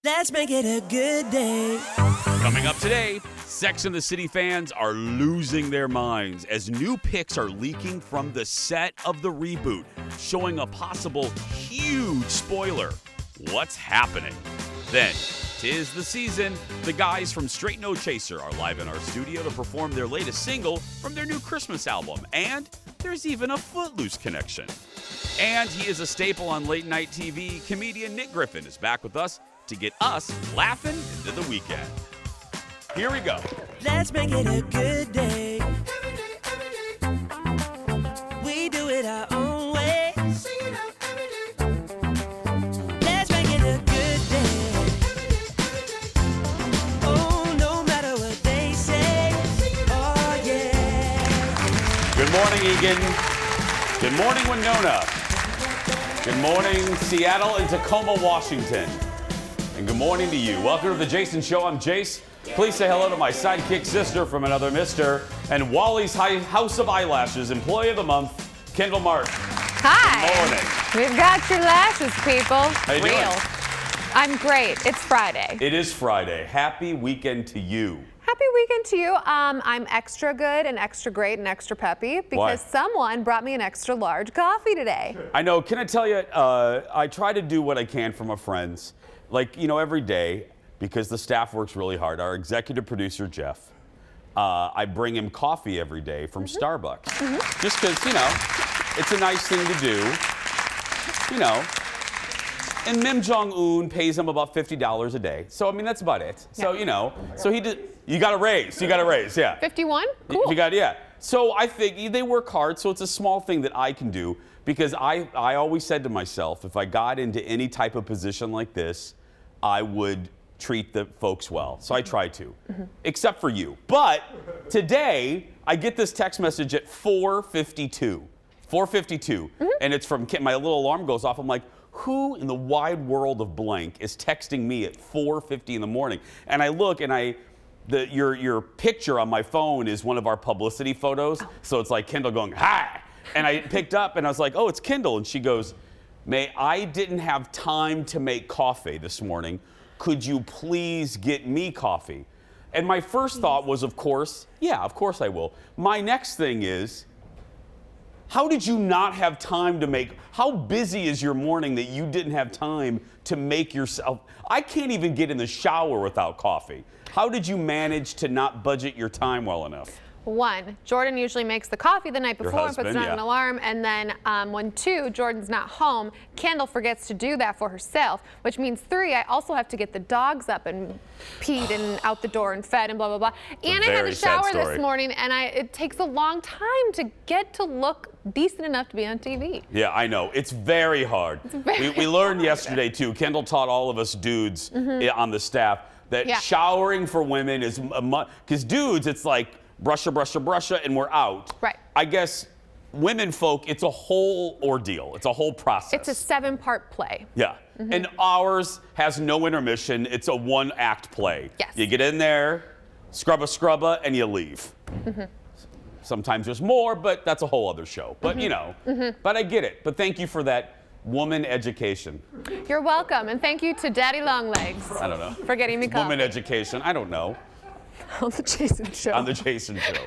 Let's make it a good day. Coming up today, Sex and the City fans are losing their minds as new pics are leaking from the set of the reboot, showing a possible huge spoiler. What's happening? Then, 'tis the season. The guys from Straight No Chaser are live in our studio to perform their latest single from their new Christmas album. And there's even a Footloose connection. And he is a staple on late night TV. Comedian Nick Griffin is back with us to get us laughing into the weekend. Here we go. Let's make it a good day. We do it our own way. Let's make it a good day. Oh, no matter what they say. Oh, yeah. Good morning, Egan. Good morning, Winona. Good morning, Seattle and Tacoma, Washington. And good morning to you. Welcome to the Jason Show. I'm Jace. Please say hello to my sidekick sister from another mister and Wally's House of Eyelashes Employee of the Month, Kendall Martin. Hi. Good morning. We've got your lashes, people. How you doing? I'm great. It's Friday. It is Friday. Happy weekend to you. Happy weekend to you. I'm extra good and extra great and extra peppy because someone brought me an extra large coffee today. I know. Can I tell you, I try to do what I can for my friends. Like, you know, every day, because the staff works really hard. Our executive producer, Jeff, I bring him coffee every day from Starbucks. Just because, you know, it's a nice thing to do, you know. And Kim Jong-un pays him about $50 a day. So, I mean, that's about it. So, you know, so he did, you got a raise, yeah. 51? Cool. Yeah. So I think they work hard, so it's a small thing that I can do because I always said to myself, if I got into any type of position like this, I would treat the folks well. So I try to, except for you. But today, I get this text message at 4:52. 4:52. And it's from Kim. My little alarm goes off. I'm like, who in the wide world of blank is texting me at 4:50 in the morning? And I look and your picture on my phone is one of our publicity photos. So it's like Kendall going, hi. And I picked up and I was like, oh, it's Kendall. And she goes, I didn't have time to make coffee this morning. Could you please get me coffee? And my first thought was, of course, yeah, of course I will. My next thing is, how did you not have time to make, how busy is your morning that you didn't have time to make yourself, I can't even get in the shower without coffee. How did you manage to not budget your time well enough? One, Jordan usually makes the coffee the night before and puts it on an alarm. And then when two, Jordan's not home, Kendall forgets to do that for herself, which means three, I also have to get the dogs up and peed and out the door and fed and blah, blah, blah. And I had to shower this morning, and it takes a long time to get to look decent enough to be on TV. Yeah, I know. It's very hard. We learned yesterday, too. Kendall taught all of us dudes on the staff that showering for women is, because dudes, it's like, brusha, and we're out. Right. I guess women folk, it's a whole ordeal. It's a whole process. It's a 7-part play. Yeah. And ours has no intermission. It's a 1-act play. Yes. You get in there, scrubba, and you leave. Sometimes there's more, but that's a whole other show. But, you know, but I get it. But thank you for that woman education. You're welcome. And thank you to Daddy Longlegs. I don't know. For getting me coffee. Woman education. I don't know. On the Jason Show. On the Jason Show.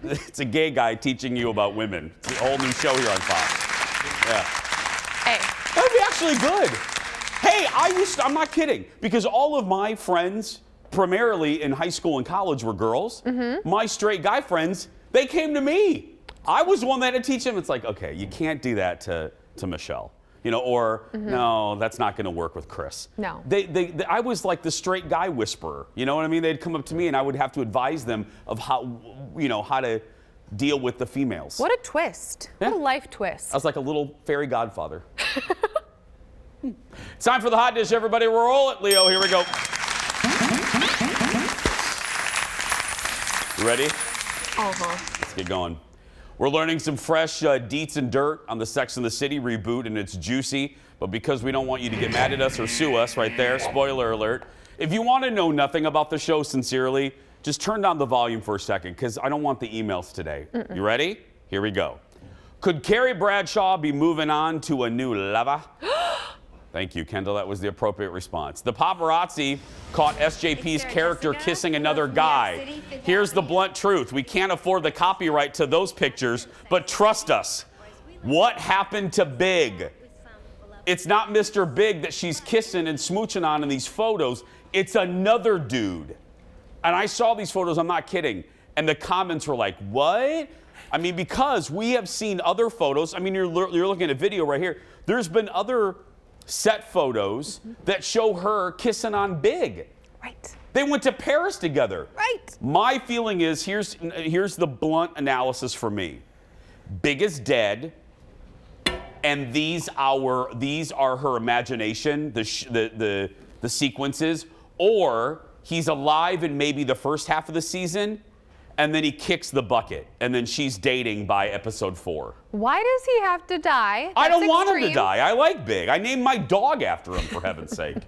It's a gay guy teaching you about women. It's a whole new show here on Fox. Yeah. Hey. That would be actually good. Hey, I'm not kidding, because all of my friends, primarily in high school and college, were girls. My straight guy friends, they came to me. I was the one that had to teach them. It's like, okay, you can't do that to Michelle. You know, or no, that's not going to work with Chris. No. I was like the straight guy whisperer. You know what I mean? They'd come up to me and I would have to advise them of how, you know, how to deal with the females. What a twist. Yeah. What a life twist. I was like a little fairy godfather. It's time for the hot dish, everybody. Roll it, Leo. Here we go. You ready? Let's get going. We're learning some fresh deets and dirt on the Sex and the City reboot, and it's juicy. But because we don't want you to get mad at us or sue us right there, spoiler alert, if you want to know nothing about the show sincerely, just turn down the volume for a second, because I don't want the emails today. You ready? Here we go. Could Carrie Bradshaw be moving on to a new lover? Thank you, Kendall. That was the appropriate response. The paparazzi caught SJP's character kissing another guy. Here's the blunt truth. We can't afford the copyright to those pictures, but trust us. What happened to Big? It's not Mr. Big that she's kissing and smooching on in these photos. It's another dude. And I saw these photos, I'm not kidding. And the comments were like, what? I mean, because we have seen other photos. I mean, you're looking at a video right here. There's been other set photos that show her kissing on Big. Right. They went to Paris together. Right. My feeling is, here's the blunt analysis for me. Big is dead, and these are her imagination, the sequences, or he's alive in maybe the first half of the season, and then he kicks the bucket, and then she's dating by episode 4. Why does he have to die? I don't want him extreme. to die. I like Big. I named my dog after him, for heaven's sake.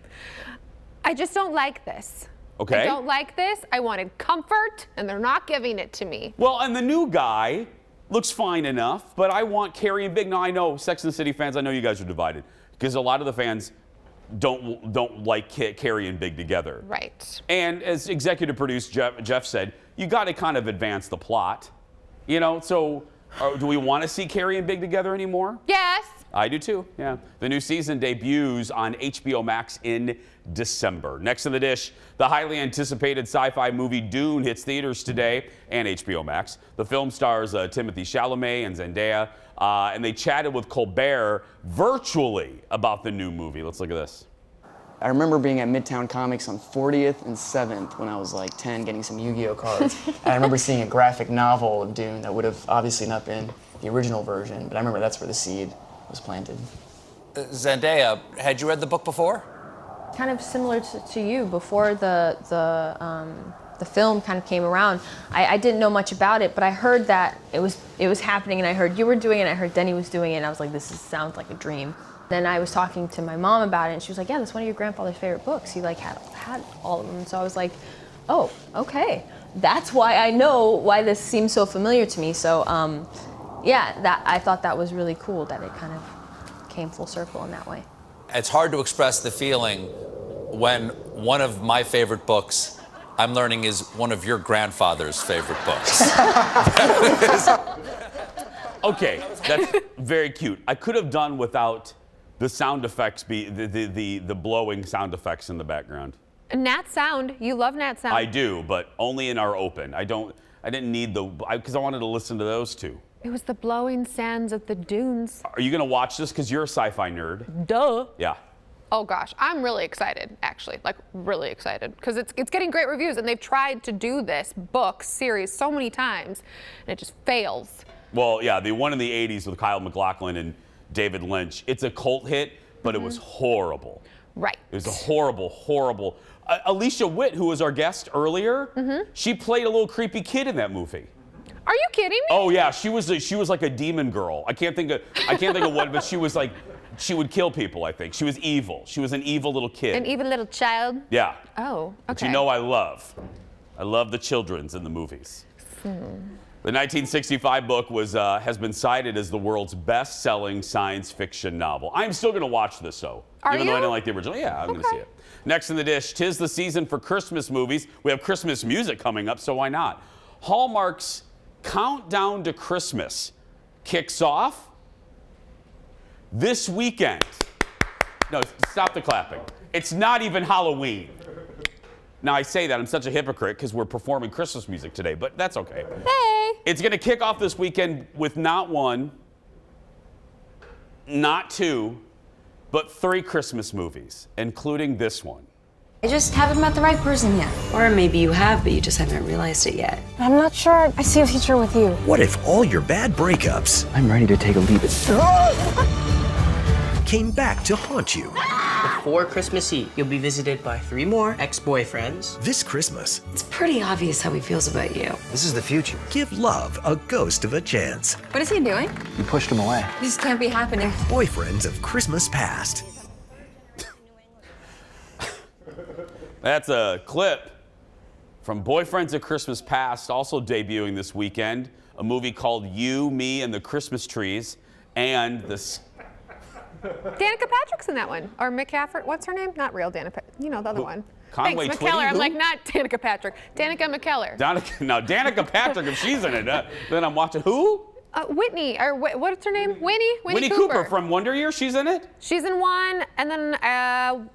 I just don't like this. Okay. I don't like this. I wanted comfort, and they're not giving it to me. Well, and the new guy looks fine enough, but I want Carrie and Big. Now, I know Sex and the City fans, I know you guys are divided, because a lot of the fans don't like Carrie and Big together. Right. And as executive producer Jeff said, you got to kind of advance the plot. You know, so do we want to see Carrie and Big together anymore? Yes. I do too, yeah. The new season debuts on HBO Max in December. Next in the dish, the highly anticipated sci-fi movie Dune hits theaters today and HBO Max. The film stars Timothée Chalamet and Zendaya, and they chatted with Colbert virtually about the new movie. Let's look at this. I remember being at Midtown Comics on 40th and 7th when I was like 10 getting some Yu-Gi-Oh cards. And I remember seeing a graphic novel of Dune that would have obviously not been the original version, but I remember that's where the seed was planted. Zendaya, had you read the book before? Kind of similar to you. Before the film kind of came around, I didn't know much about it, but I heard that it was happening, and I heard you were doing it, and I heard Denny was doing it, and I was like, sounds like a dream. Then I was talking to my mom about it, and she was like, yeah, that's one of your grandfather's favorite books. He like had all of them. And so I was like, oh, okay. That's why I know why this seems so familiar to me. So yeah, I thought that was really cool that it kind of came full circle in that way. It's hard to express the feeling when one of my favorite books, I'm learning, is one of your grandfather's favorite books. Okay, that's very cute. I could have done without the sound effects, the blowing sound effects in the background. Nat sound. You love Nat sound. I do, but only in our open. I didn't need because I wanted to listen to those two. It was the blowing sands of the dunes. Are you gonna watch this? Because you're a sci-fi nerd. Duh. Yeah. Oh gosh, I'm really excited, actually, like really excited, because it's getting great reviews, and they've tried to do this book series so many times, and it just fails. Well, yeah, the one in the 80s with Kyle MacLachlan and David Lynch. It's a cult hit, but it was horrible. Right. It was a horrible, horrible. Alicia Witt, who was our guest earlier, she played a little creepy kid in that movie. Are you kidding me? Oh yeah, she was like a demon girl. I can't think of what, but she was like, she would kill people. I think she was evil. She was an evil little kid. An evil little child. Yeah. Oh, okay. But you know I love the children's in the movies. The 1965 book has been cited as the world's best-selling science fiction novel. I'm still going to watch this, though. Even though I didn't like the original. Yeah, I'm going to see it. Next in the dish, 'tis the season for Christmas movies. We have Christmas music coming up, so why not? Hallmark's Countdown to Christmas kicks off this weekend. No, stop the clapping. It's not even Halloween. Now, I say that, I'm such a hypocrite because we're performing Christmas music today, but that's okay. Hey. It's going to kick off this weekend with not one, not two, but 3 Christmas movies, including this one. I just haven't met the right person yet. Or maybe you have, but you just haven't realized it yet. I'm not sure I see a future with you. What if all your bad breakups I'm ready to take a leap. came back to haunt you? Before Christmas Eve, you'll be visited by 3 more ex-boyfriends. This Christmas, It's pretty obvious how he feels about you. this is the future. Give love a ghost of a chance. What is he doing? You pushed him away. This can't be happening. Boyfriends of Christmas Past. That's a clip from Boyfriends of Christmas Past, also debuting this weekend. A movie called You, Me, and the Christmas Trees, and Danica Patrick's in that one. Or McCaffrey. What's her name? Not real Danica. You know, the other one. Conway Thanks, Twitty? McKellar. I'm Who? like, not Danica Patrick. Danica McKellar. Now, Danica Patrick, if she's in it, then I'm watching. Who? Whitney, or what's her name? Winnie Cooper from Wonder Years, she's in it? She's in one, and then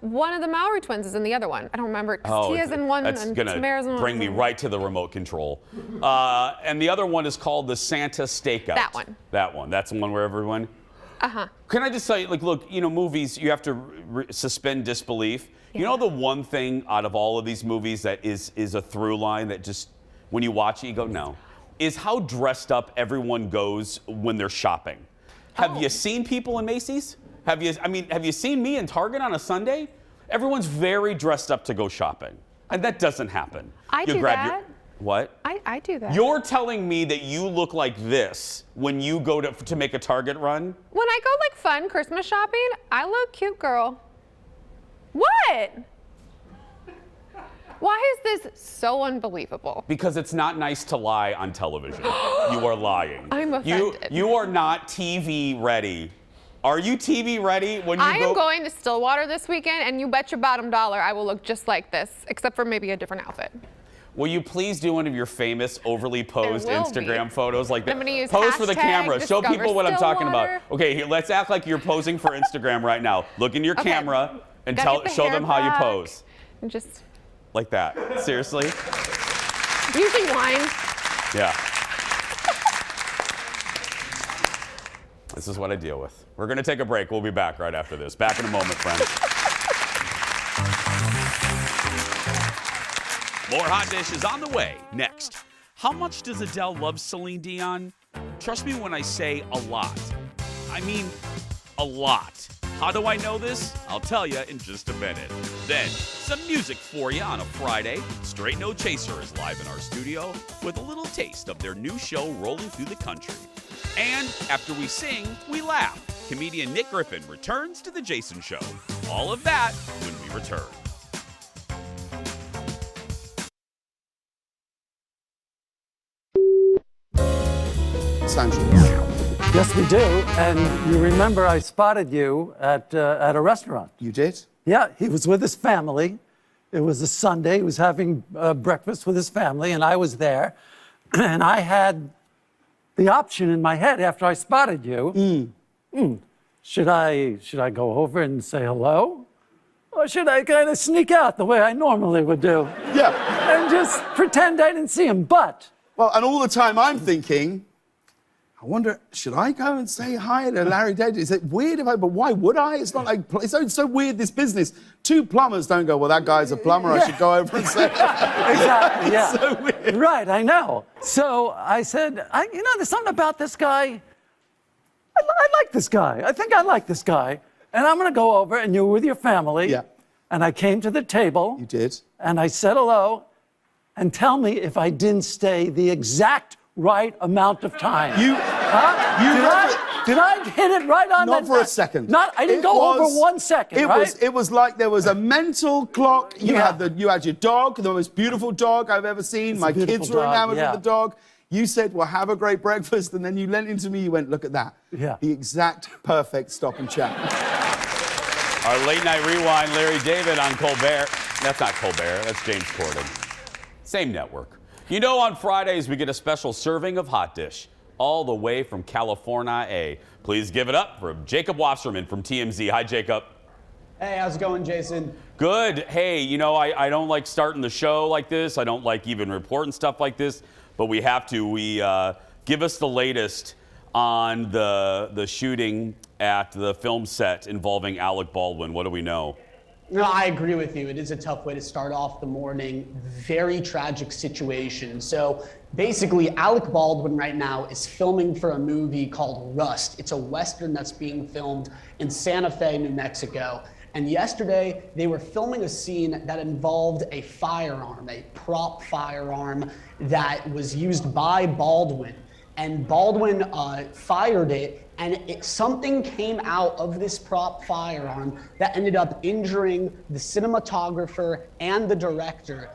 one of the Mowry twins is in the other one. I don't remember. Tia's in one, that's and gonna Tamara's in one. bring me right to the remote control. And the other one is called the Santa Stakeout. That one. That one. That's the one where everyone. Can I just say, like, look, movies, you have to suspend disbelief. Yeah. You know the one thing out of all of these movies that is a through line that just, when you watch it, you go, no, is how dressed up everyone goes when they're shopping. Have you seen people in Macy's? Have you seen me in Target on a Sunday? Everyone's very dressed up to go shopping. And that doesn't happen. I do that. What? I do that. You're telling me that you look like this when you go to make a Target run? When I go like fun Christmas shopping, I look cute, girl. What? Why is this so unbelievable? Because it's not nice to lie on television. You are lying. I'm offended. You are not TV ready. Are you TV ready when you I am going to Stillwater this weekend, and you bet your bottom dollar I will look just like this, except for maybe a different outfit. Will you please do one of your famous overly posed Instagram photos like that? I'm gonna use Pose for the camera. Show people what I'm talking about. Stillwater. Okay, here, let's act like you're posing for Instagram right now. Look in your camera and show them how you pose. And just like that. Seriously? Using wine. Yeah. This is what I deal with. We're going to take a break. We'll be back right after this. Back in a moment, friends. More Hot Dish is on the way next. How much does Adele love Celine Dion? Trust me when I say a lot. I mean, a lot. How do I know this? I'll tell you in just a minute. Then, some music for you on a Friday. Straight No Chaser is live in our studio with a little taste of their new show rolling through the country. And after we sing, we laugh. Comedian Nick Griffin returns to The Jason Show. All of that when we return. Yes, we do. And you remember I spotted you at a restaurant. You did? Yeah, he was with his family. It was a Sunday. He was having breakfast with his family, and I was there. And I had the option in my head after I spotted you. Should I go over and say hello? Or should I kind of sneak out the way I normally would do? Yeah. And just pretend I didn't see him, but... Well, and all the time I'm thinking, I wonder, should I go and say hi to Larry David? Is it weird if I, but why would I? It's not like, it's so weird, this business. Two plumbers don't go, well, that guy's a plumber, I should go over and say Exactly, yeah. It's so weird. Right, I know. So I said, there's something about this guy. I like this guy. I think I like this guy. And I'm going to go over, and you were with your family. Yeah. And I came to the table. You did. And I said hello. And tell me if I didn't stay the exact right amount of time. Did I hit it right on that? Not for a second. I didn't go over 1 second, right? It was like there was a mental clock. You had your dog, the most beautiful dog I've ever seen. My kids were enamored with the dog. You said, well, have a great breakfast, and then you leant into me, you went, look at that. Yeah. The exact perfect stop and chat. Our late night rewind, Larry David on Colbert. That's not Colbert, that's James Corden. Same network. You know, on Fridays, we get a special serving of Hot Dish, all the way from California. Please give it up for Jacob Wasserman from TMZ. Hi, Jacob. Hey, how's it going, Jason? Good. Hey, I don't like starting the show like this. I don't like even reporting stuff like this, but we have to. Give us the latest on the shooting at the film set involving Alec Baldwin. What do we know? No, I agree with you. It is a tough way to start off the morning. Very tragic situation. So basically, Alec Baldwin right now is filming for a movie called Rust. It's a Western that's being filmed in Santa Fe, New Mexico. And yesterday, they were filming a scene that involved a firearm, a prop firearm that was used by Baldwin. And Baldwin fired it, and something came out of this prop firearm that ended up injuring the cinematographer and the director.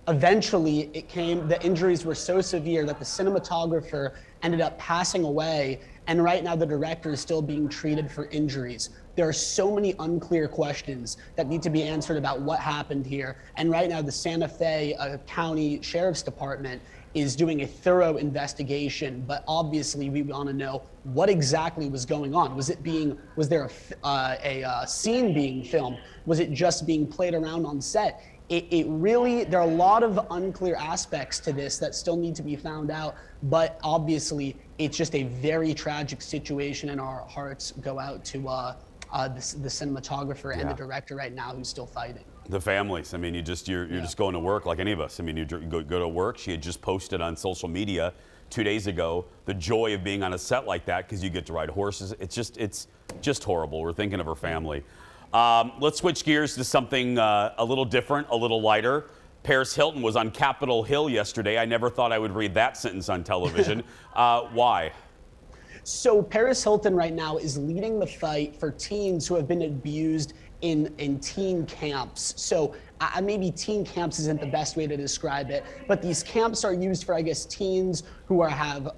Eventually, the injuries were so severe that the cinematographer ended up passing away, and right now the director is still being treated for injuries. There are so many unclear questions that need to be answered about what happened here. And right now the Santa Fe County Sheriff's Department is doing a thorough investigation, but obviously we want to know what exactly was going on. Was there a scene being filmed? Was it just being played around on set? There are a lot of unclear aspects to this that still need to be found out, but obviously it's just a very tragic situation, and our hearts go out to the cinematographer and the director right now who's still fighting. The families. I mean, you're just going to work like any of us. I mean, you go to work. She had just posted on social media 2 days ago the joy of being on a set like that because you get to ride horses. It's just horrible. We're thinking of her family. Let's switch gears to something a little different, a little lighter. Paris Hilton was on Capitol Hill yesterday. I never thought I would read that sentence on television. Why? So Paris Hilton right now is leading the fight for teens who have been abused in teen camps. So maybe teen camps isn't the best way to describe it, but these camps are used for, I guess, teens who have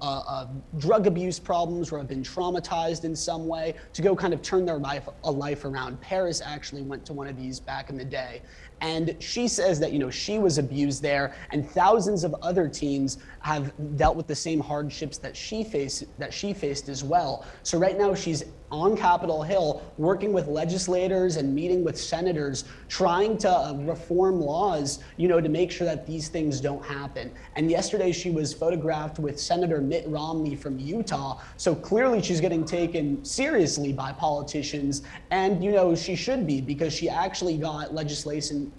drug abuse problems or have been traumatized in some way to go kind of turn their life around. Paris actually went to one of these back in the day. And she says that, she was abused there, and thousands of other teens have dealt with the same hardships that she faced as well. So right now she's on Capitol Hill working with legislators and meeting with senators, trying to reform laws, to make sure that these things don't happen. And yesterday she was photographed with Senator Mitt Romney from Utah. So clearly she's getting taken seriously by politicians, and she should be, because she actually got legislation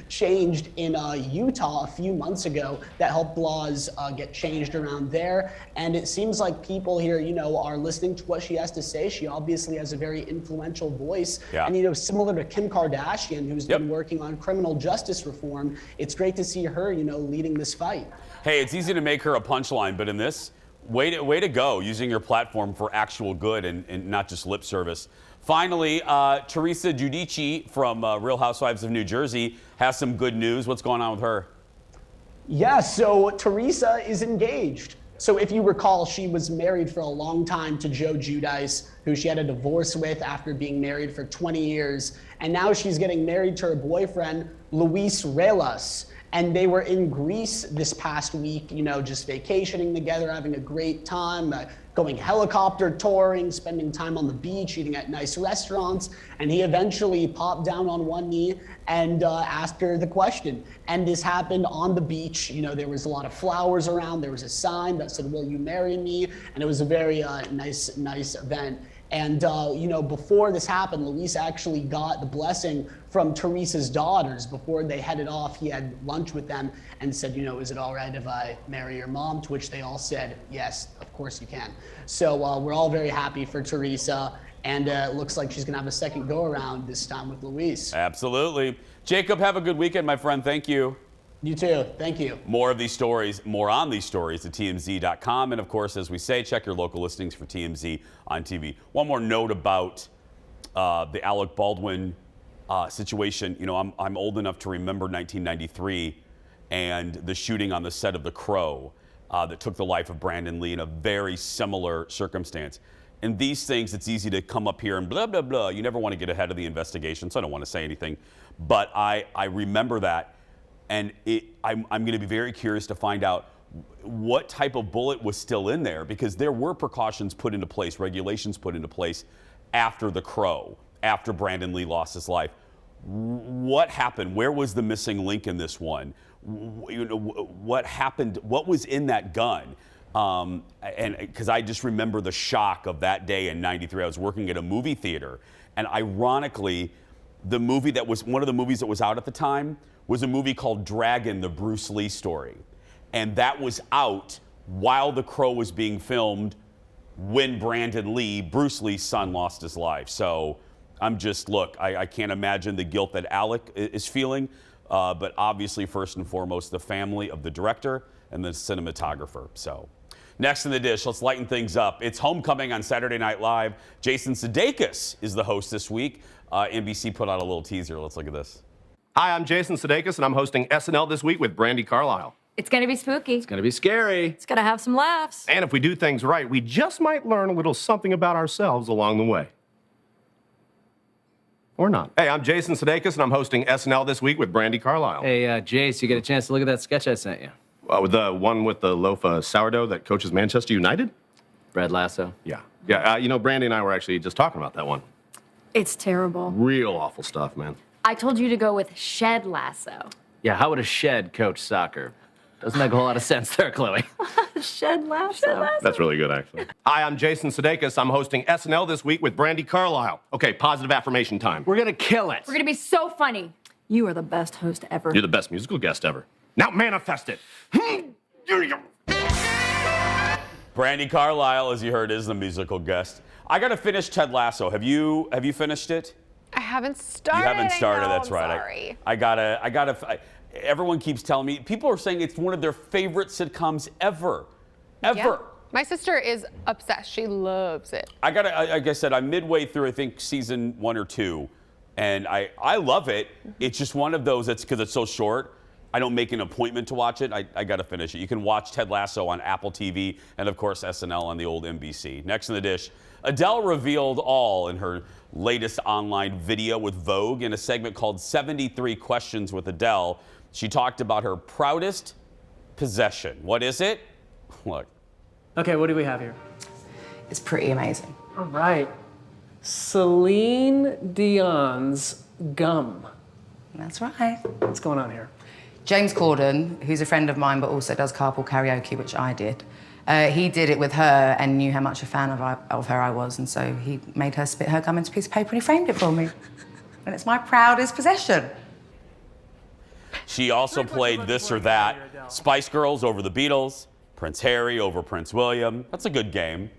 changed in Utah a few months ago that helped laws get changed around there. And it seems like people here, are listening to what she has to say. She obviously has a very influential voice. Yeah. And, similar to Kim Kardashian, who's been working on criminal justice reform, it's great to see her, leading this fight. Hey, it's easy to make her a punchline, but in this, way to go, using your platform for actual good and not just lip service. Finally, Teresa Giudice from Real Housewives of New Jersey has some good news. What's going on with her? Yeah, so Teresa is engaged. So if you recall, she was married for a long time to Joe Giudice, who she had a divorce with after being married for 20 years. And now she's getting married to her boyfriend, Luis Relas. And they were in Greece this past week, just vacationing together, having a great time, going helicopter touring, spending time on the beach, eating at nice restaurants. And he eventually popped down on one knee and asked her the question. And this happened on the beach. There was a lot of flowers around. There was a sign that said, "Will you marry me?" And it was a very nice event. And, before this happened, Luis actually got the blessing from Teresa's daughters. Before they headed off, he had lunch with them and said, is it all right if I marry your mom? To which they all said, yes, of course you can. So we're all very happy for Teresa. And it looks like she's going to have a second go-around this time with Luis. Absolutely. Jacob, have a good weekend, my friend. Thank you. You too. Thank you. More on these stories at TMZ.com. And of course, as we say, check your local listings for TMZ on TV. One more note about the Alec Baldwin situation. I'm old enough to remember 1993 and the shooting on the set of The Crow that took the life of Brandon Lee in a very similar circumstance. And these things, it's easy to come up here and blah, blah, blah. You never want to get ahead of the investigation, so I don't want to say anything. But I remember that. And I'm going to be very curious to find out what type of bullet was still in there, because there were precautions put into place, regulations put into place after The Crow, after Brandon Lee lost his life. What happened? Where was the missing link in this one? What happened? What was in that gun? And because I just remember the shock of that day in '93. I was working at a movie theater, and ironically, the movie that was one of the movies that was out at the time was a movie called Dragon, the Bruce Lee story. And that was out while The Crow was being filmed when Brandon Lee, Bruce Lee's son, lost his life. So I'm just, look, I can't imagine the guilt that Alec is feeling, but obviously, first and foremost, the family of the director and the cinematographer. So next in the dish, let's lighten things up. It's homecoming on Saturday Night Live. Jason Sudeikis is the host this week. NBC put out a little teaser. Let's look at this. Hi, I'm Jason Sudeikis, and I'm hosting SNL this week with Brandi Carlile. It's gonna be spooky. It's gonna be scary. It's gonna have some laughs. And if we do things right, we just might learn a little something about ourselves along the way. Or not. Hey, I'm Jason Sudeikis, and I'm hosting SNL this week with Brandi Carlile. Hey, Jace, you get a chance to look at that sketch I sent you? With the one with the loaf of sourdough that coaches Manchester United? Red Lasso. Yeah. Yeah, you know, Brandi and I were actually just talking about that one. It's terrible. Real awful stuff, man. I told you to go with Shed Lasso. Yeah, how would a shed coach soccer? Doesn't make a whole lot of sense there, Chloe. Shed Lasso. That's really good, actually. Hi, I'm Jason Sudeikis. I'm hosting SNL this week with Brandi Carlile. Okay, positive affirmation time. We're gonna kill it. We're gonna be so funny. You are the best host ever. You're the best musical guest ever. Now manifest it. Brandi Carlile, as you heard, is the musical guest. I got to finish Ted Lasso. Have you finished it? I haven't started. You haven't started. That's I'm right. Sorry. I gotta. Everyone keeps telling me. People are saying it's one of their favorite sitcoms ever. Yeah. My sister is obsessed. She loves it. Like I said, I'm midway through, I think, season 1 or 2, and I love it. It's just one of those that's because it's so short. I don't make an appointment to watch it. I got to finish it. You can watch Ted Lasso on Apple TV and, of course, SNL on the old NBC. Next in the dish, Adele revealed all in her latest online video with Vogue in a segment called 73 Questions with Adele. She talked about her proudest possession. What is it? Look. Okay, what do we have here? It's pretty amazing. All right. Celine Dion's gum. That's right. What's going on here? James Corden, who's a friend of mine but also does carpool karaoke, which I did, he did it with her and knew how much a fan of her I was, and so he made her spit her gum into a piece of paper and he framed it for me. And it's my proudest possession. She also played This or That, Spice Girls over the Beatles, Prince Harry over Prince William. That's a good game.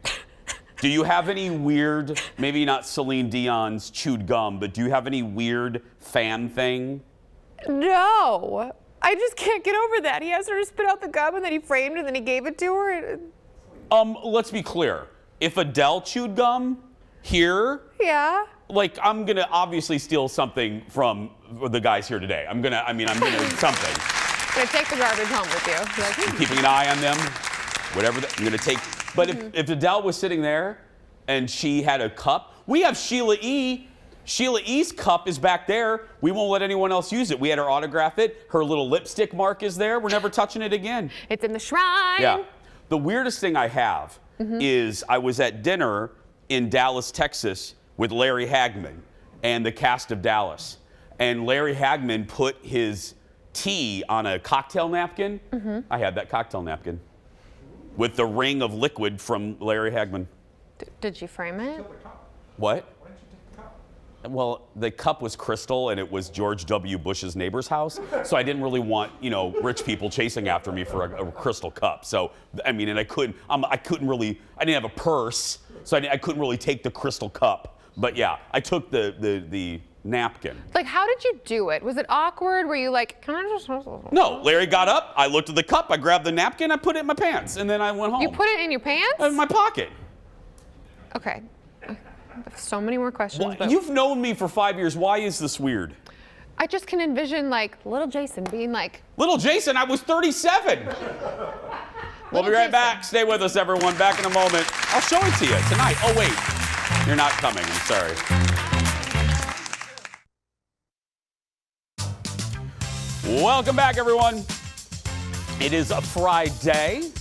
Do you have any weird, maybe not Celine Dion's chewed gum, but do you have any weird fan thing? No. I just can't get over that. He asked her to spit out the gum and then he framed it and then he gave it to her. Let's be clear. If Adele chewed gum here, yeah. Like, I'm gonna obviously steal something from the guys here today. I'm gonna something. I'm gonna take the garbage home with you. Like, I'm keeping an eye on them. Whatever, I'm gonna take. But if Adele was sitting there and she had a cup, we have Sheila E. Sheila E.'s cup is back there. We won't let anyone else use it. We had her autograph it. Her little lipstick mark is there. We're never touching it again. It's in the shrine. Yeah. The weirdest thing I have is I was at dinner in Dallas, Texas with Larry Hagman and the cast of Dallas. And Larry Hagman put his tea on a cocktail napkin. I had that cocktail napkin with the ring of liquid from Larry Hagman. Did you frame it? What? Well, the cup was crystal, and it was George W. Bush's neighbor's house. So I didn't really want, rich people chasing after me for a crystal cup. So, and I couldn't really, I didn't have a purse, so I couldn't really take the crystal cup. But yeah, I took the napkin. Like, how did you do it? Was it awkward? Were you like, can I just? No, Larry got up, I looked at the cup, I grabbed the napkin, I put it in my pants, and then I went home. You put it in your pants? In my pocket. Okay. So many more questions. Well, but you've known me for 5 years. Why is this weird? I just can envision like little Jason being like. Little Jason, I was 37. We'll be right back. Stay with us, everyone. Back in a moment. I'll show it to you tonight. Oh, wait. You're not coming. I'm sorry. Welcome back, everyone. It is a Friday.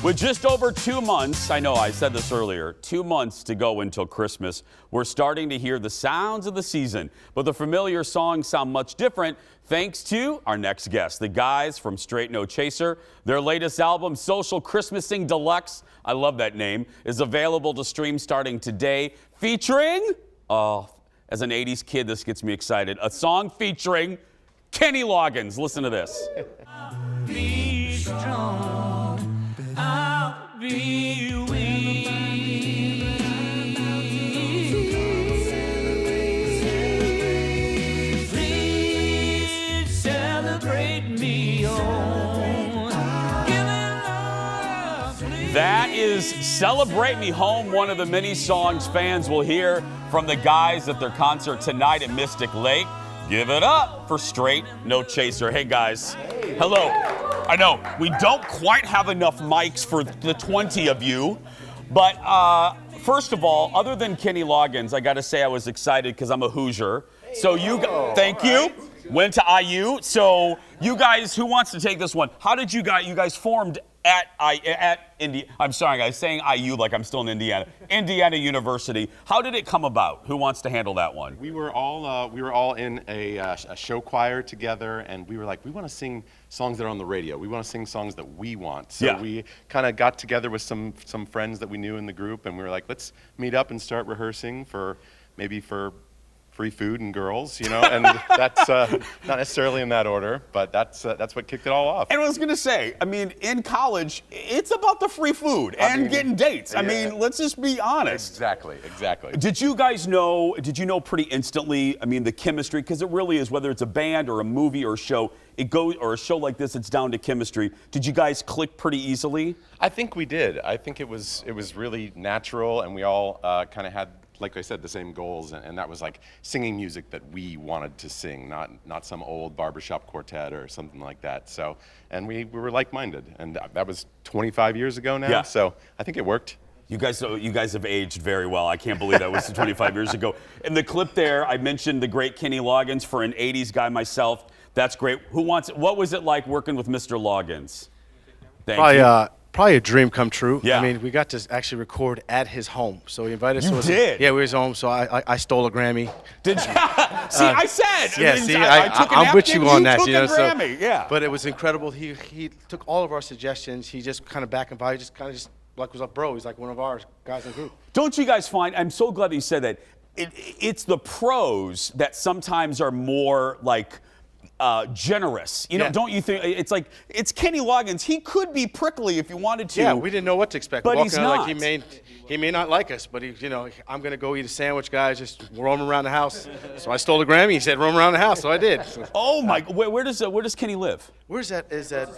With just over 2 months, I know I said this earlier, 2 months to go until Christmas, we're starting to hear the sounds of the season. But the familiar songs sound much different thanks to our next guest, the guys from Straight No Chaser. Their latest album, Social Christmasing Deluxe, I love that name, is available to stream starting today, featuring, as an 80s kid, this gets me excited, a song featuring Kenny Loggins. Listen to this. Be strong. I'll be weak. Please celebrate me home. That is Celebrate Me Home, one of the many songs fans will hear from the guys at their concert tonight at Mystic Lake. Give it up for Straight No Chaser. Hey, guys. Hello. I know, we don't quite have enough mics for the 20 of you, but first of all, other than Kenny Loggins, I got to say I was excited because I'm a Hoosier. So thank you. Went to IU. So you guys, who wants to take this one? How did you guys formed at Indiana? I'm sorry, guys, saying IU like I'm still in Indiana. Indiana University. How did it come about? Who wants to handle that one? We were all in a show choir together, and we were like, we want to sing songs that are on the radio. We want to sing songs that we want. So we kind of got together with some friends that we knew in the group, and we were like, let's meet up and start rehearsing for free food and girls, you know, and that's not necessarily in that order, but that's what kicked it all off. And I was gonna say, I mean, in college, it's about the free food and getting dates. I mean, let's just be honest. Exactly. Did you know pretty instantly, I mean, the chemistry, because it really is, whether it's a band or a movie or a show, or a show like this, it's down to chemistry. Did you guys click pretty easily? I think we did. I think it was really natural, and we all kind of had, like I said, the same goals, and that was like singing music that we wanted to sing, not some old barbershop quartet or something like that. So, and we were like-minded, and that was 25 years ago now. Yeah. So I think it worked. You guys have aged very well. I can't believe that was 25 years ago. In the clip there, I mentioned the great Kenny Loggins. For an 80s guy myself, that's great. What was it like working with Mr. Loggins? Thank you. Probably a dream come true. Yeah. I mean, we got to actually record at his home. So he invited us. You did? Yeah, we were at his home. So I stole a Grammy. Did you? See, I said. Yeah, I'm with you on that. Took you know, a Grammy. Yeah. But it was incredible. He took all of our suggestions. He just kind of back and by, just like was a bro. He's like one of our guys in the group. Don't you guys find? I'm so glad that you said that. It's the pros that sometimes are more like. Generous, you know, don't you think? It's like, it's Kenny Loggins. He could be prickly if you wanted to. Yeah, we didn't know what to expect. But he's not. Like he may not like us, but I'm gonna go eat a sandwich, guys. Just roam around the house. So I stole the Grammy. He said roam around the house, so I did. Oh my! Where does Kenny live? Where's that? Is that?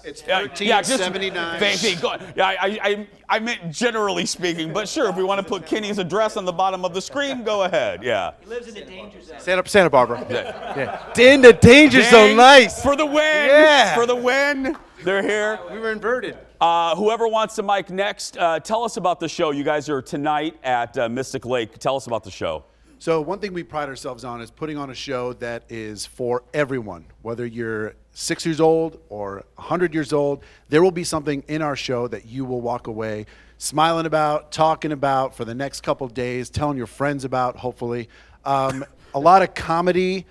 It's 1379. Thank you. Yeah, I meant generally speaking, but sure, if we want to put Kenny's address on the bottom of the screen, go ahead. Yeah. He lives in the danger zone. Santa Barbara. Yeah. In the danger zone, nice. For the win. Yeah. For the win. They're here. We were inverted. Whoever wants the mic next, tell us about the show. You guys are tonight at Mystic Lake. Tell us about the show. So one thing we pride ourselves on is putting on a show that is for everyone. Whether you're 6 years old or 100 years old, there will be something in our show that you will walk away smiling about, talking about for the next couple of days, telling your friends about, hopefully. A lot of comedy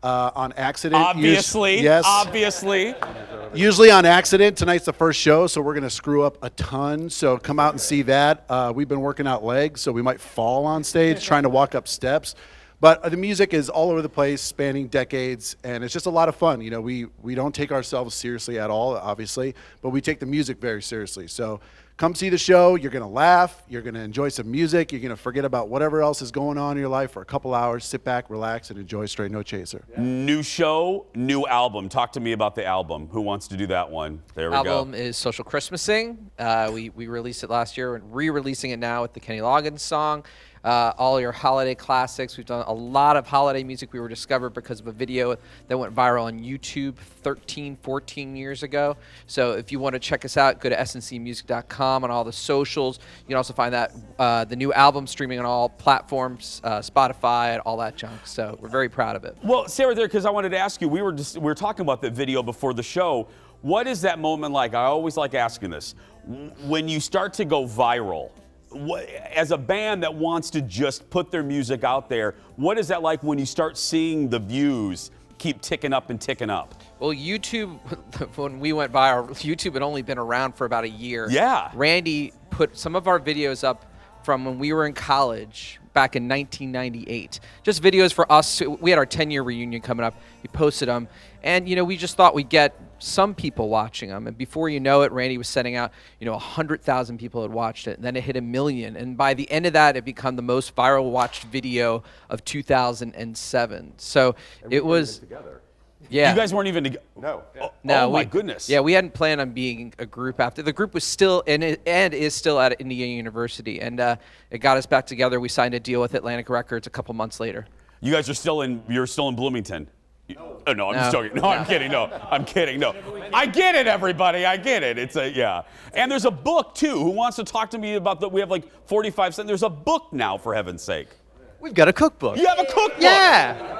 on accident. Obviously. Yes. Obviously. Usually on accident. Tonight's the first show, so we're going to screw up a ton. So come out and see that. We've been working out legs, so we might fall on stage trying to walk up steps. But the music is all over the place, spanning decades, and it's just a lot of fun. You know, we don't take ourselves seriously at all, obviously, but we take the music very seriously. So come see the show. You're going to laugh. You're going to enjoy some music. You're going to forget about whatever else is going on in your life for a couple hours. Sit back, relax, and enjoy Straight No Chaser. Yeah. New show, new album. Talk to me about the album. Who wants to do that one? There we go. Album is Social Christmasing. We released it last year and re-releasing it now with the Kenny Loggins song. All your holiday classics. We've done a lot of holiday music. We were discovered because of a video that went viral on YouTube 13, 14 years ago. So if you want to check us out, go to sncmusic.com on all the socials. You can also find that the new album streaming on all platforms, Spotify, and all that junk. So we're very proud of it. Well, Sarah, there, because I wanted to ask you, we were talking about the video before the show. What is that moment like? I always like asking this. When you start to go viral, as a band that wants to just put their music out there, what is that like when you start seeing the views keep ticking up and ticking up? Well, YouTube, when we went viral, YouTube had only been around for about a year. Yeah. Randy put some of our videos up from when we were in college back in 1998. Just videos for us. We had our 10-year reunion coming up. We posted them. And, you know, we just thought we'd get some people watching them. And before you know it, Randy was sending out, 100,000 people had watched it. And then it hit 1 million. And by the end of that, it became the most viral watched video of 2007. So it was... Together. Yeah. You guys weren't even together? No. No, my goodness. Yeah, we hadn't planned on being a group after. The group was still, and is still at Indiana University. And it got us back together. We signed a deal with Atlantic Records a couple months later. You guys are you're still in Bloomington. Oh, no, I'm just joking. No, I'm kidding. No, I'm kidding. No, I get it, everybody. I get it. It's yeah. And there's a book too. Who wants to talk to me about that? We have like 45 cents. There's a book now, for heaven's sake. We've got a cookbook. You have a cookbook? Yeah.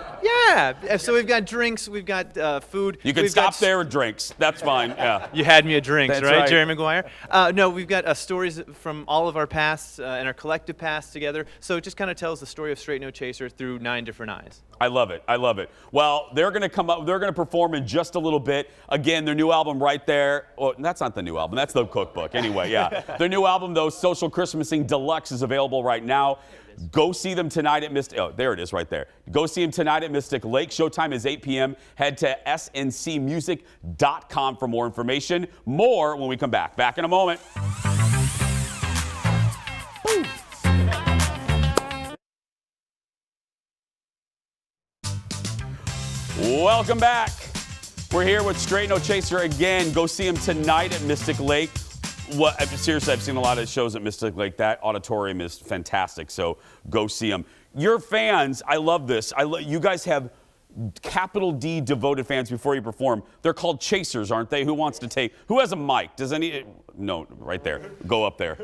So we've got drinks, we've got food. You can stop there with drinks. That's fine. Yeah. You had me at drinks, That's right, Jerry Maguire? No, we've got stories from all of our pasts and our collective pasts together. So it just kind of tells the story of Straight No Chaser through 9 different eyes. I love it. I love it. Well, they're going to come up. They're going to perform in just a little bit. Again, their new album right there. Oh, that's not the new album. That's the cookbook. Anyway, yeah. Their new album, though, Social Christmasing Deluxe, is available right now. Go see them tonight at Mystic. Oh, there it is right there. Go see them tonight at Mystic Lake. Showtime is 8 p.m. Head to sncmusic.com for more information. More when we come back. Back in a moment. Woo. Welcome back. We're here with Straight No Chaser again. Go see him tonight at Mystic Lake. Seriously, I've seen a lot of shows at Mystic Lake. That auditorium is fantastic, so go see them. Your fans, I love this. You guys have capital D devoted fans before you perform. They're called chasers, aren't they? Who has a mic? Does any? No, right there. Go up there.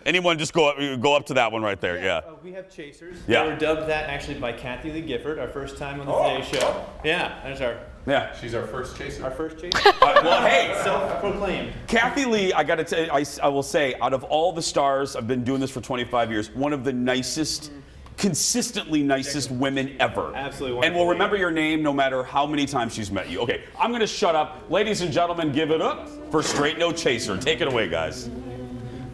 Anyone just go up to that one right there, yeah. We have chasers. Yeah. They were dubbed that actually by Kathy Lee Gifford, our first time on the Today Show. Yeah, there's our... Yeah. She's our first chaser. Our first chaser. Well, hey. Self-proclaimed. Kathy Lee, I got to tell you, I will say, out of all the stars, I've been doing this for 25 years, one of the nicest, consistently nicest women ever. Absolutely. And will remember your name no matter how many times she's met you. Okay, I'm going to shut up. Ladies and gentlemen, give it up for Straight No Chaser. Take it away, guys.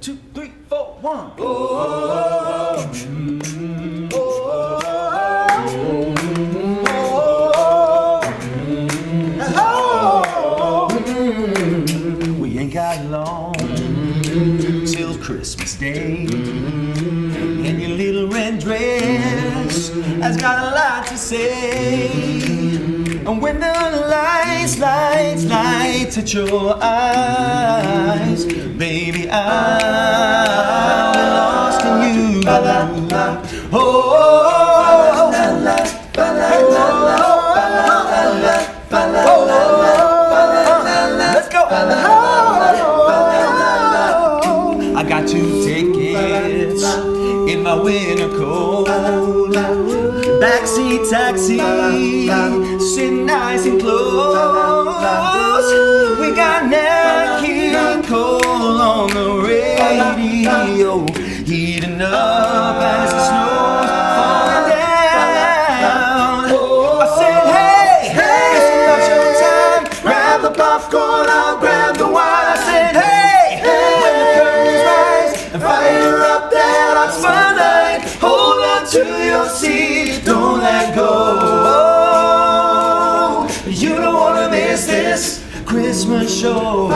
2, 3, 4, 1. We ain't got long till Christmas Day, and your little red dress has got a lot to say. And when the lights at your eyes, baby, I'm lost in you. Let's go. I got 2 tickets in my winter coat, backseat taxi, sitting nice and close. We got Nat King Cole on the radio, heating up as the snow's falling down. I said, hey, it's about your time. Grab the popcorn, I'll grab the wine. I said, hey, when the curtains rise and fire up that hot spotlight, hold on to your seat, don't let go. You don't wanna miss this Christmas show.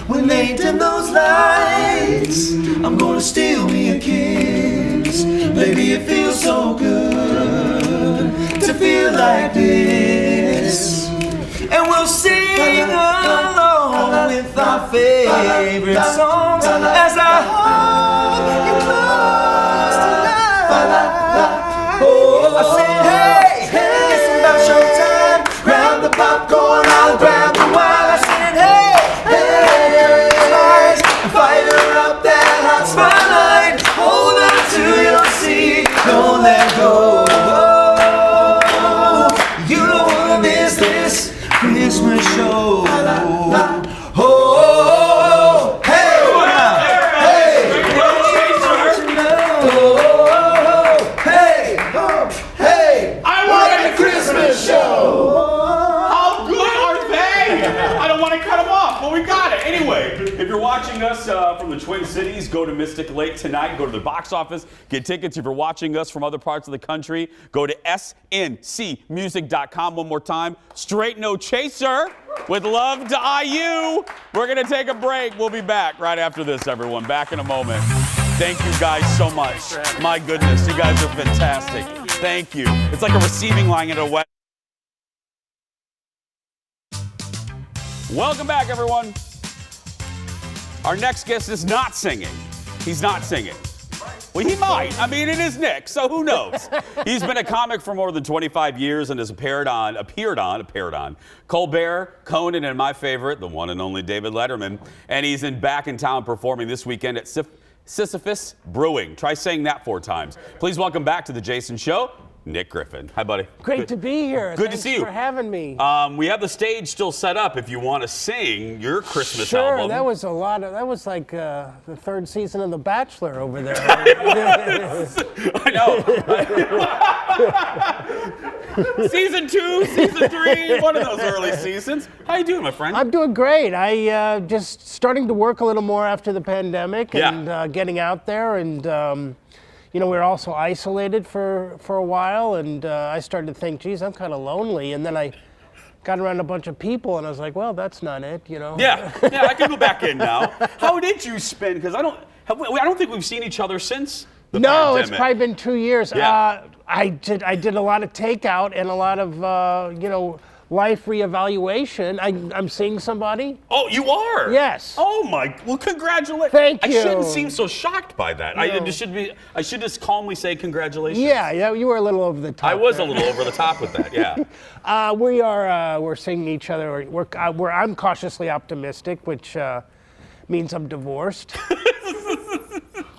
When they dim those lights, I'm gonna steal me a kiss. Baby, it feels so good to feel like this. And we'll sing along with our favorite songs as I hold you close tonight. I said, hey, it's about showtime. Grab the popcorn, I'll grab the wine. I said, hey, rise and fire up that hot spotlight. Hold on to your seat, don't let go. You don't wanna miss this Christmas show. Hey, I want a Christmas show. How good are they? I don't want to cut them off, but we got it. Anyway, if you're watching us from the Twin Cities, go to Mystic Lake tonight. Go to the box office, get tickets. If you're watching us from other parts of the country, go to sncmusic.com. One more time. Straight No Chaser with love to IU. We're going to take a break. We'll be back right after this, everyone. Back in a moment. Thank you guys so much. My goodness, you guys are fantastic. Thank you. It's like a receiving line at a wedding. Welcome back, everyone. Our next guest is not singing. He's not singing. Well, he might. I mean, it is Nick, so who knows? He's been a comic for more than 25 years and has appeared on Colbert, Conan, and my favorite, the one and only David Letterman. And he's back in town performing this weekend at Sisyphus Brewing. Try saying that 4 times. Please welcome back to The Jason Show, Nick Griffin. Hi, buddy. Great to be here. Good to see you. Thanks for having me. We have the stage still set up if you want to sing your Christmas sure, album. that was a lot of, that was like the 3rd season of The Bachelor over there. I know. Season 2, season 3, one of those early seasons. How you doing, my friend? I'm doing great. I just starting to work a little more after the pandemic and getting out there and you know, we were also isolated for a while, and I started to think, geez, I'm kind of lonely. And then I got around a bunch of people, and I was like, well, that's not it, you know? Yeah, I can go back in now. How did you spend? Because I don't think we've seen each other since the pandemic. It's probably been 2 years. Yeah. I did a lot of takeout and a lot of, you know, life reevaluation. I'm seeing somebody. Oh, you are? Yes. Oh my! Well, congratulations. Thank you. I shouldn't seem so shocked by that. No. I should just calmly say congratulations. Yeah, you were a little over the top. I was a little over the top with that. Yeah. We're seeing each other. I'm cautiously optimistic, which means I'm divorced.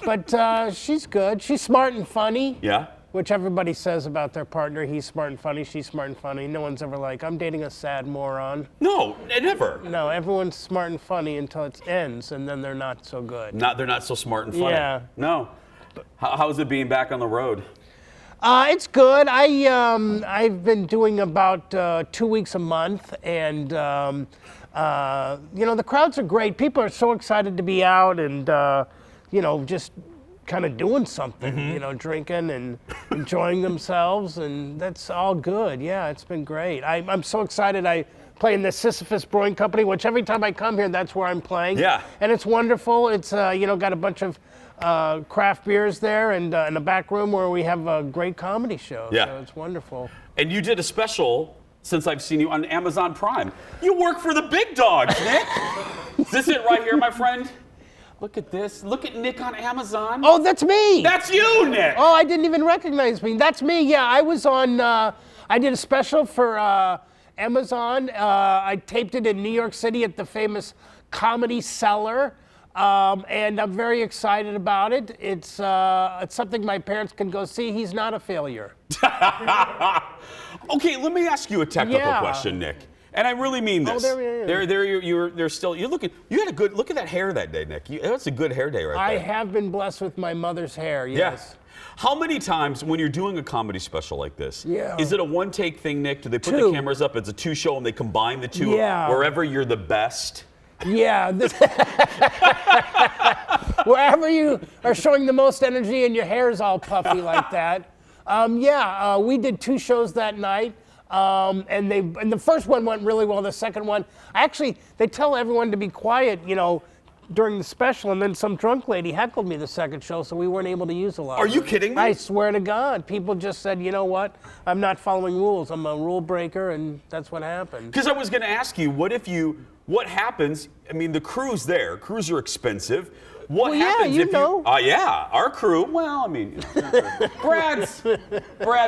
But she's good. She's smart and funny. Yeah. Which everybody says about their partner. He's smart and funny, she's smart and funny. No one's ever like, I'm dating a sad moron. No, never. No, everyone's smart and funny until it ends, and then they're not so good. They're not so smart and funny. Yeah. No. How's it being back on the road? It's good. I've been doing about 2 weeks a month, and you know, the crowds are great. People are so excited to be out and you know, just kind of doing something, you know, drinking and enjoying themselves, and that's all good. Yeah, it's been great. I'm so excited. I play in the Sisyphus Brewing Company, which every time I come here, that's where I'm playing. Yeah. And it's wonderful. It's, you know, got a bunch of craft beers there and in the back room where we have a great comedy show. Yeah. So it's wonderful. And you did a special since I've seen you on Amazon Prime. You work for the big dogs, Nick. Is this it right here, my friend? Look at this. Look at Nick on Amazon. Oh, that's me. That's you, Nick. Oh, I didn't even recognize me. That's me. Yeah, I was on, I did a special for Amazon. I taped it in New York City at the famous Comedy Cellar. And I'm very excited about it. It's something my parents can go see. He's not a failure. Okay, let me ask you a technical question, Nick. And I really mean this. Oh, you're looking. You had a good look at that hair that day, Nick. That's a good hair day right there. I have been blessed with my mother's hair. Yes. Yeah. How many times when you're doing a comedy special like this, is it a one-take thing, Nick? Do they put the cameras up? It's a 2-show and they combine the 2 wherever you're the best? Yeah. Wherever you are showing the most energy and your hair is all puffy like that. We did 2 shows that night. And the first one went really well. The second one, they tell everyone to be quiet, you know, during the special, and then some drunk lady heckled me the second show, so we weren't able to use a lot. Are you kidding me? I swear to God, people just said, you know what, I'm not following rules. I'm a rule breaker, and that's what happened. Because I was going to ask you, what happens? I mean, the crew's there. Crews are expensive. What happens if you? Our crew. Well, I mean, Brad,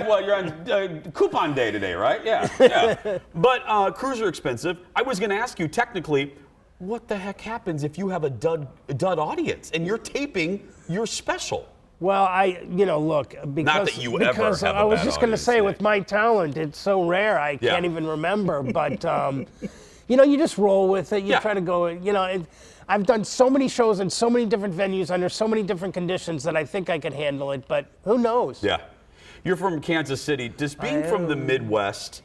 what? You're on coupon day today, right? Yeah. But crews are expensive. I was going to ask you, technically, what the heck happens if you have a dud audience and you're taping your special? Well, look, because, not that you ever have I was just going to say, with my talent, it's so rare I can't even remember. But you know, you just roll with it. You try to go. You know. I've done so many shows in so many different venues under so many different conditions that I think I could handle it, but who knows? Yeah. You're from Kansas City. Does being from the Midwest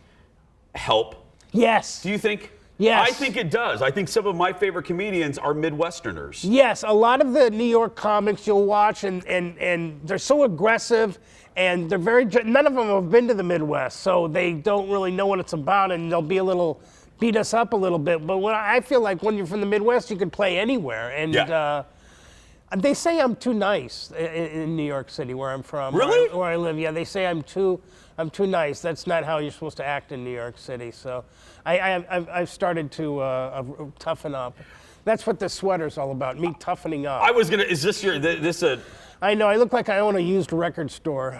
help? Yes. Do you think? Yes. I think it does. I think some of my favorite comedians are Midwesterners. Yes, a lot of the New York comics you'll watch, and they're so aggressive, and they're none of them have been to the Midwest, so they don't really know what it's about, and they'll be a little beat us up a little bit. But I feel like when you're from the Midwest, you can play anywhere. And they say I'm too nice in New York City, where I'm from. Really? Where I live. Yeah, they say I'm too nice. That's not how you're supposed to act in New York City. So I've started to toughen up. That's what the sweater's all about, me toughening up. Is this I know. I look like I own a used record store.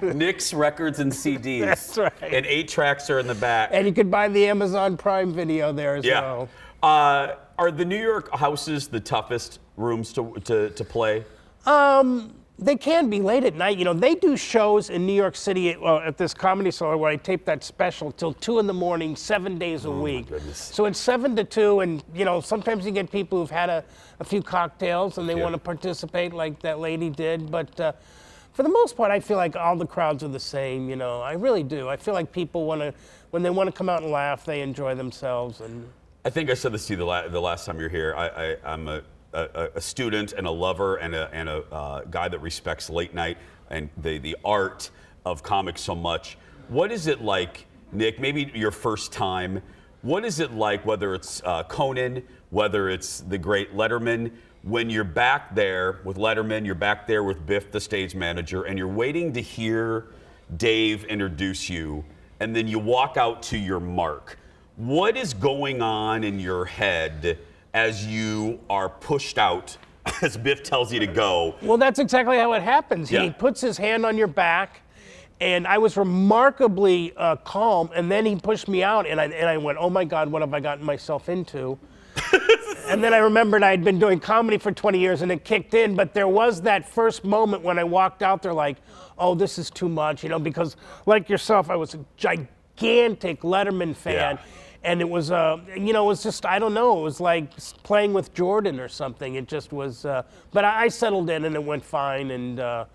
Nick's records and CDs. That's right. And 8 tracks are in the back. And you could buy the Amazon Prime Video there as well. Are the New York houses the toughest rooms to play? They can be late at night. You know, they do shows in New York City at this Comedy Cellar where I tape that special till 2 in the morning, 7 days a week. So it's 7 to 2, and you know, sometimes you get people who've had a few cocktails and they want to participate, like that lady did. But for the most part, I feel like all the crowds are the same. You know, I really do. I feel like people when they want to come out and laugh, they enjoy themselves. And I think I said this to you the last time you were here. I'm a student and a lover and a guy that respects late night and the art of comics so much. What is it like, Nick, maybe your first time, what is it like, whether it's Conan, whether it's the great Letterman, when you're back there with Letterman, you're back there with Biff, the stage manager, and you're waiting to hear Dave introduce you, and then you walk out to your mark. What is going on in your head as you are pushed out, as Biff tells you to go? Well, that's exactly how it happens. Yeah. He puts his hand on your back, and I was remarkably calm, and then he pushed me out, and I went, oh my God, what have I gotten myself into? And then I remembered I had been doing comedy for 20 years, and it kicked in, but there was that first moment when I walked out there like, oh, this is too much, you know, because like yourself, I was a gigantic Letterman fan. Yeah. And it was, you know, it was just, I don't know, it was like playing with Jordan or something. It just was, but I settled in and it went fine. And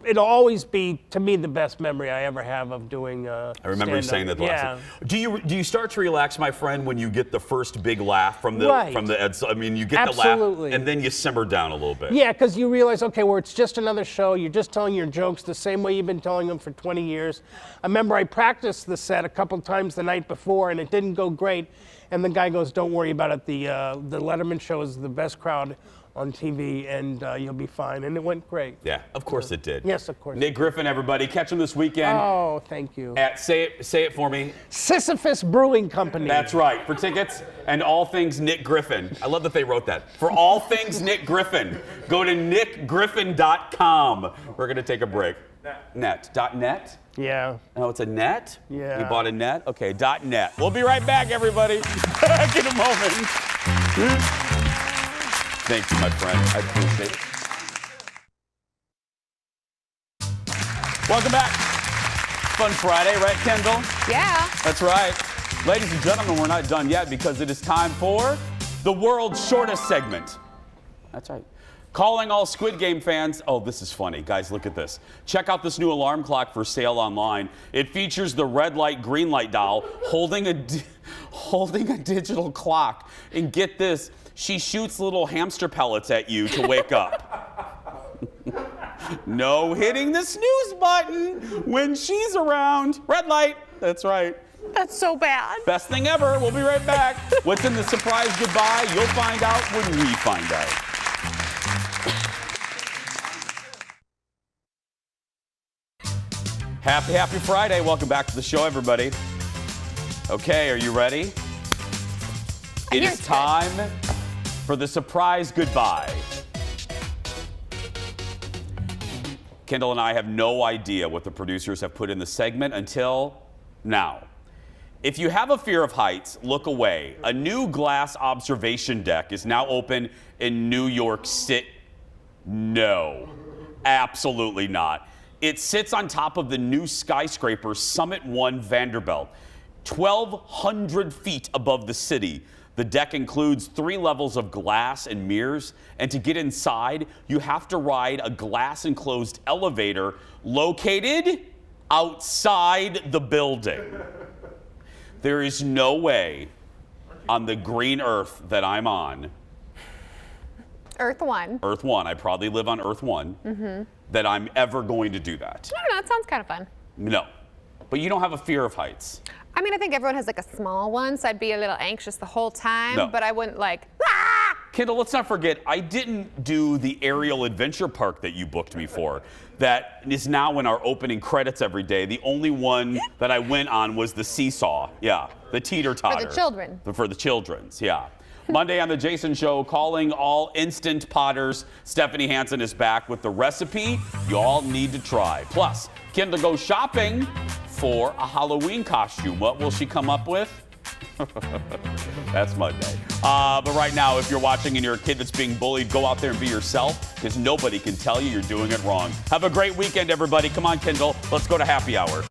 it'll always be, to me, the best memory I ever have of doing I remember you saying that the last time. Do you start to relax, my friend, when you get the first big laugh from the Ed? I mean, you get the laugh and then you simmer down a little bit. Yeah, because you realize, okay, well, it's just another show. You're just telling your jokes the same way you've been telling them for 20 years. I remember I practiced the set a couple times the night before, and it didn't go great. And the guy goes, "Don't worry about it. The Letterman show is the best crowd on TV, and you'll be fine." And it went great. Yeah, of course it did. Yes, of course. Nick Griffin, everybody, catch him this weekend. Oh, thank you. At say it for me. Sisyphus Brewing Company. That's right. For tickets and all things Nick Griffin. I love that they wrote that. For all things Nick Griffin, go to nickgriffin.com. We're gonna take a break. Net. Yeah. Oh, it's a net? Yeah. You bought a net? Okay, .net. We'll be right back, everybody. Back in a moment. Thank you, my friend. I appreciate it. Welcome back. Fun Friday, right, Kendall? Yeah. That's right. Ladies and gentlemen, we're not done yet because it is time for the world's shortest segment. That's right. Calling all Squid Game fans. Oh, this is funny. Guys, look at this. Check out this new alarm clock for sale online. It features the red light, green light doll holding a digital clock. And get this, she shoots little hamster pellets at you to wake up. No hitting the snooze button when she's around. Red light. That's right. That's so bad. Best thing ever. We'll be right back. What's in the surprise goodbye? You'll find out when we find out. Happy Friday. Welcome back to the show, everybody. Okay, are you ready? It is time for the surprise goodbye. Kendall and I have no idea what the producers have put in the segment until now. If you have a fear of heights, look away. A new glass observation deck is now open in New York City. No, absolutely not. It sits on top of the new skyscraper Summit 1 Vanderbilt, 1,200 feet above the city. The deck includes 3 levels of glass and mirrors, and to get inside, you have to ride a glass-enclosed elevator located outside the building. There is no way on the green earth that I'm on, Earth 1. Earth 1, I probably live on Earth 1, that I'm ever going to do that. I don't know, it sounds kind of fun. No, but you don't have a fear of heights. I mean, I think everyone has like a small one, so I'd be a little anxious the whole time, No. but I wouldn't like, Kendall, let's not forget, I didn't do the aerial adventure park that you booked me for. That is now in our opening credits every day. The only one that I went on was the seesaw. Yeah, the teeter-totter. For the children. For the children's, yeah. Monday on The Jason Show, calling all instant potters. Stephanie Hansen is back with the recipe you all need to try. Plus, Kendall goes shopping for a Halloween costume. What will she come up with? That's Monday. But right now, if you're watching and you're a kid that's being bullied, go out there and be yourself, because nobody can tell you you're doing it wrong. Have a great weekend, everybody. Come on, Kendall. Let's go to happy hour.